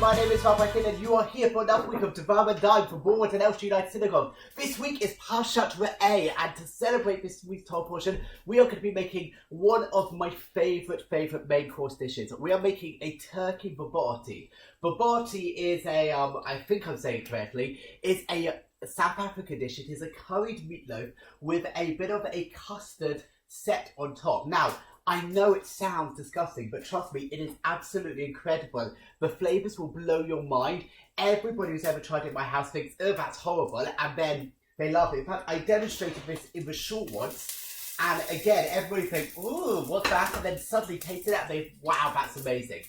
my name is Rabbi Finn and you are here for another week of Devarim and Dine from Bobotie and Elstree United Synagogue. This week is Parshat Re'eh, and to celebrate this week's Torah portion, we are going to be making one of my favourite main course dishes. We are making a turkey bobotie. Bobotie is a, I think I'm saying it correctly, is a South African dish. It is a curried meatloaf with a bit of a custard set on top. Now, I know it sounds disgusting, but trust me, it is absolutely incredible. The flavours will blow your mind. Everybody who's ever tried it in my house thinks, oh, that's horrible, and then they love it. In fact, I demonstrated this in the short once, and again, everybody thinks, ooh, what's that? And then suddenly taste it out and they, wow, that's amazing.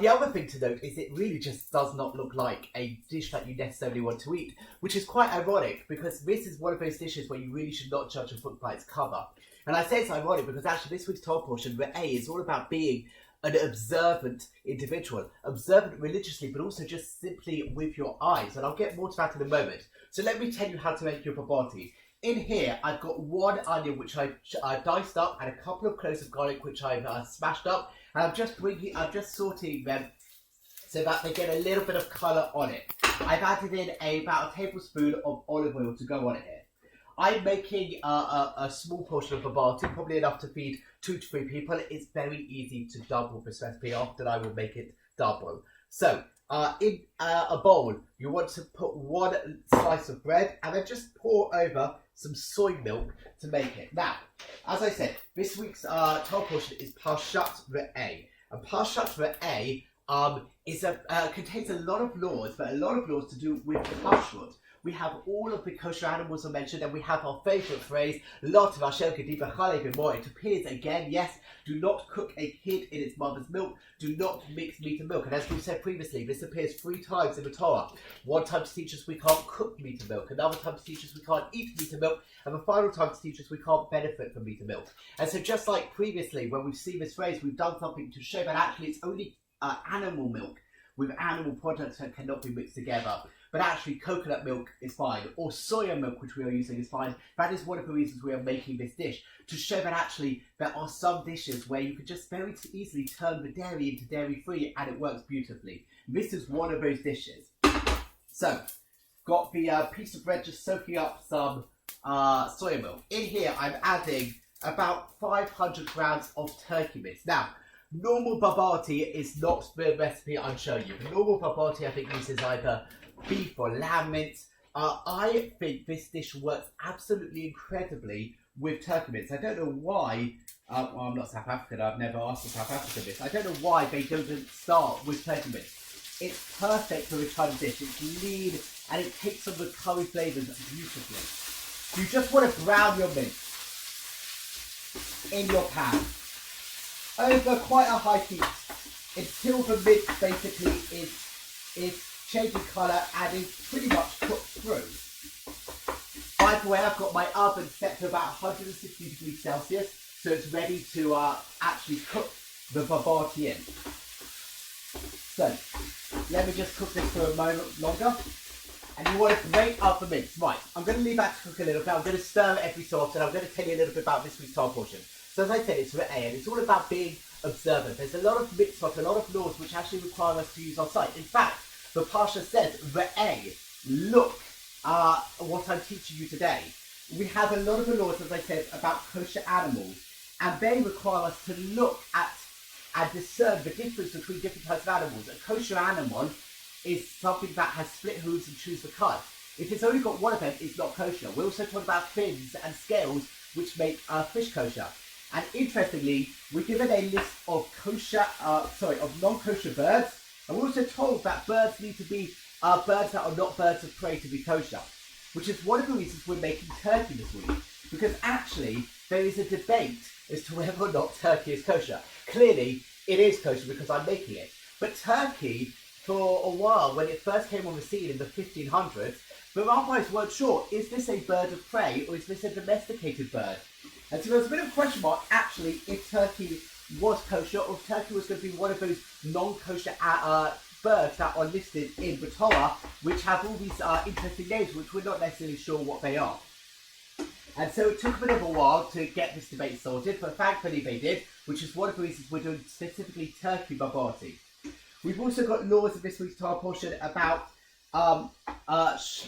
The other thing to note is it really just does not look like a dish that you necessarily want to eat, which is quite ironic because this is one of those dishes where you really should not judge a book by its cover. And I say it's ironic because actually this week's Torah portion, Re'eh, is all about being an observant individual, observant religiously, but also just simply with your eyes. And I'll get more to that in a moment. So let me tell you how to make your bobotie. In here, I've got one onion which I've diced up and a couple of cloves of garlic which I've smashed up. And I'm just sauteing them so that they get a little bit of colour on it. I've added in about a tablespoon of olive oil to go on it here. I'm making a small portion of bobotie, probably enough to feed 2 to 3 people. It's very easy to double this recipe. Often I will make it double. So, in a bowl, you want to put 1 slice of bread and then just pour over some soy milk to make it. Now, as I said, this week's Torah portion is Parshat Re'eh. And Parshat Re'eh contains a lot of laws, but a lot of laws to do with kashrut. We have all of the kosher animals are mentioned, and we have our favourite phrase, Lot v'asher k'diba chale b'mo. It appears again, yes, do not cook a kid in its mother's milk, do not mix meat and milk. And as we've said previously, this appears 3 times in the Torah. One time to teach us we can't cook meat and milk, another time to teach us we can't eat meat and milk, and the final time to teach us we can't benefit from meat and milk. And so just like previously, when we've seen this phrase, we've done something to show that actually it's only animal milk with animal products that cannot be mixed together. But actually coconut milk is fine, or soya milk, which we are using, is fine. That is one of the reasons we are making this dish, to show that actually there are some dishes where you can just very easily turn the dairy into dairy-free and it works beautifully. This is one of those dishes. So, got the piece of bread just soaking up some soya milk. In here, I'm adding about 500 grams of turkey mince. Now, normal bobotie is not the recipe I'm showing you. The normal bobotie, I think, uses either beef or lamb mince. I think this dish works absolutely incredibly with turkey mince. I don't know why, well, I'm not South African, I've never asked a South African this. I don't know why they don't start with turkey mince. It's perfect for this kind of dish. It's lean and it takes on the curry flavours beautifully. You just want to brown your mince in your pan over quite a high heat until the mince basically is changing colour and is pretty much cooked through. By the way, I've got my oven set to about 160 degrees Celsius, so it's ready to actually cook the bobotie in. So, let me just cook this for a moment longer. And you want to grate up the mince. Right, I'm going to leave that to cook a little bit. I'm going to stir it every so often. I'm going to tell you a little bit about this week's Torah portion. So as I said, it's Re'eh, and it's all about being observant. There's a lot of mitzvot, a lot of laws which actually require us to use our sight. In fact, the Parsha says, Re'eh, look what I'm teaching you today. We have a lot of the laws, as I said, about kosher animals, and they require us to look at and discern the difference between different types of animals. A kosher animal is something that has split hooves and chews the cud. If it's only got one of them, it's not kosher. We also talk about fins and scales, which make fish kosher. And interestingly, we're given a list of non-kosher birds. And we're also told that birds need to be birds that are not birds of prey to be kosher, which is one of the reasons we're making turkey this week. Because actually, there is a debate as to whether or not turkey is kosher. Clearly, it is kosher because I'm making it. But turkey, for a while, when it first came on the scene in the 1500s, the rabbis weren't sure, is this a bird of prey or is this a domesticated bird? And so there was a bit of a question mark, actually, if turkey was kosher or if turkey was going to be one of those non-kosher birds that are listed in the Torah, which have all these interesting names, which we're not necessarily sure what they are. And so it took a bit of a while to get this debate sorted, but thankfully they did, which is one of the reasons we're doing specifically turkey bobotie. We've also got laws in this week's tile portion about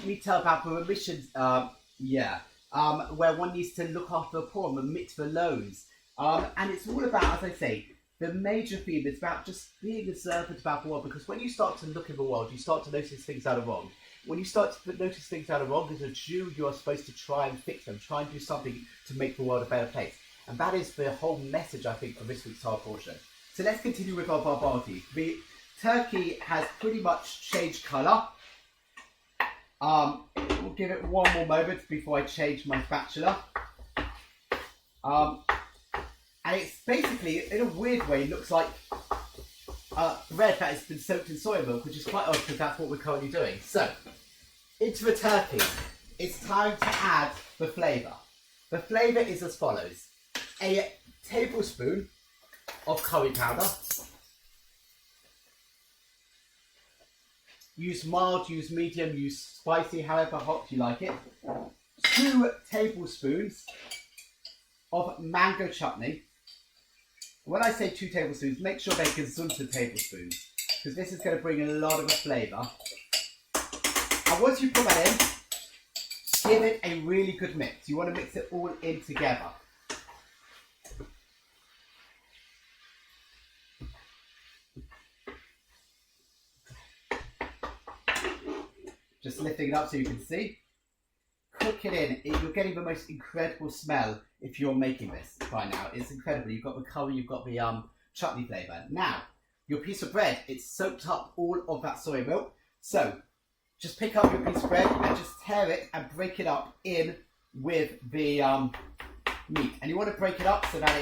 we tell about the remissions, where one needs to look after the poor and remit the loans. And it's all about, as I say, the major theme is about just being observant about the world, because when you start to look at the world, you start to notice things that are wrong. When you start to notice things that are wrong, as a Jew, you are supposed to try and fix them, try and do something to make the world a better place. And that is the whole message, I think, for this week's tile portion. So let's continue with our Bobotie. The turkey has pretty much changed colour. We'll give it one more moment before I change my spatula. And it's basically, in a weird way, looks like bread that has been soaked in soy milk, which is quite odd because that's what we're currently doing. So, into the turkey, it's time to add the flavour. The flavour is as follows: a tablespoon of curry powder. Use mild, use medium, use spicy, however hot you like it. 2 tablespoons of mango chutney. When I say 2 tablespoons, make sure they're gesunde tablespoons, because this is going to bring a lot of the flavour. And once you put that in, give it a really good mix. You want to mix it all in together. Just lifting it up so you can see. Cook it in. You're getting the most incredible smell if you're making this by now. It's incredible. You've got the curry, you've got the chutney flavour. Now, your piece of bread, it's soaked up all of that soy milk. So, just pick up your piece of bread and just tear it and break it up in with the meat. And you want to break it up so that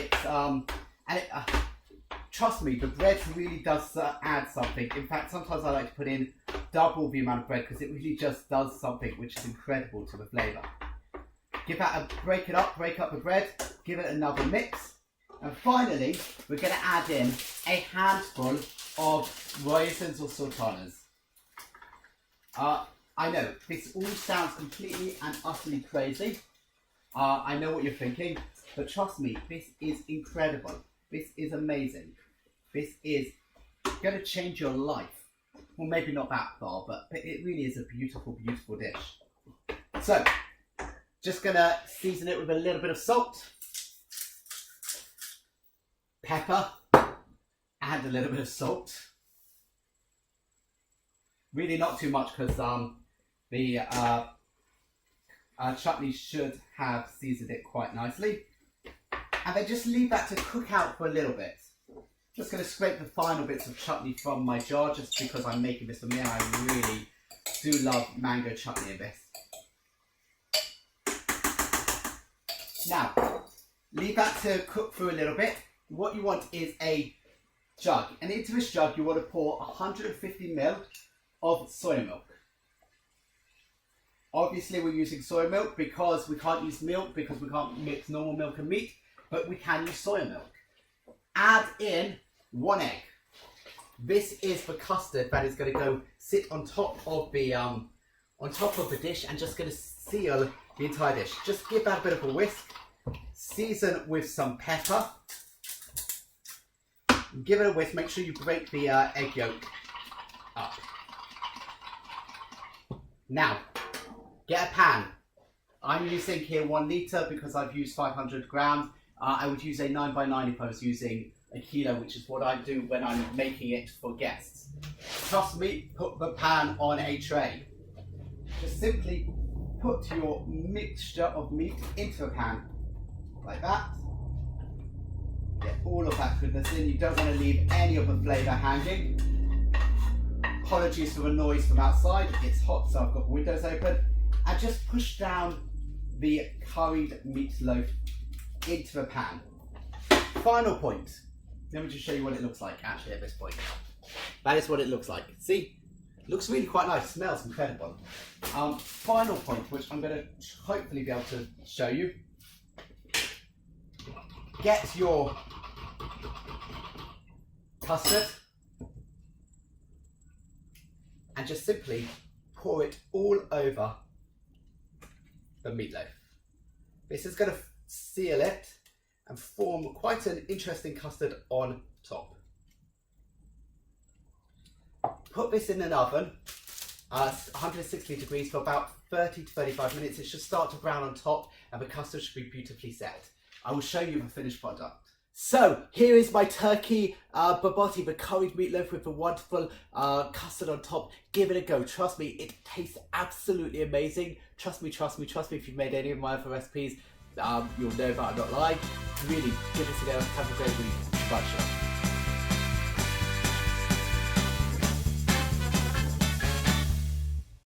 it's, trust me, the bread really does add something. In fact, sometimes I like to put in double the amount of bread because it really just does something which is incredible to the flavour. Give that a break up the bread, give it another mix, and finally we're going to add in a handful of raisins or sultanas. I know this all sounds completely and utterly crazy. I know what you're thinking, but trust me, this is incredible. This is amazing. This is going to change your life. Well, maybe not that far, but it really is a beautiful, beautiful dish. So, just going to season it with a little bit of salt, pepper, and a little bit of salt. Really not too much because the chutney should have seasoned it quite nicely. And then just leave that to cook out for a little bit. Just going to scrape the final bits of chutney from my jar just because I'm making this for me and I really do love mango chutney in this. Now, leave that to cook for a little bit. What you want is a jug. And into this jug you want to pour 150 ml of soy milk. Obviously we're using soy milk because we can't use milk because we can't mix normal milk and meat, but we can use soy milk. Add in 1 egg. This is the custard that is going to go sit on top of the dish and just going to seal the entire dish. Just give that a bit of a whisk. Season with some pepper. Give it a whisk. Make sure you break the egg yolk up. Now, get a pan. I'm using here 1 litre because I've used 500 grams. I would use a 9x9 if I was using a kilo, which is what I do when I'm making it for guests. Trust me, put the pan on a tray. Just simply put your mixture of meat into a pan, like that. Get all of that goodness in. You don't want to leave any of the flavour hanging. Apologies for the noise from outside. It's hot, so I've got the windows open. And just push down the curried meatloaf into the pan. Final point. Let me just show you what it looks like actually at this point. That is what it looks like. See? It looks really quite nice. Smells incredible. Final point, which I'm going to hopefully be able to show you. Get your custard and just simply pour it all over the meatloaf. This is going to seal it and form quite an interesting custard on top. put this in an oven, 160 degrees for about 30 to 35 minutes. It should start to brown on top and the custard should be beautifully set. I will show you the finished product. So here is my turkey bobotie, the curried meatloaf with the wonderful custard on top. Give it a go. Trust me, it tastes absolutely amazing. Trust me, trust me, trust me. If you've made any of my other recipes, you'll know that I'm not lying. Really, give this a go. Have a great week. Bye, chef.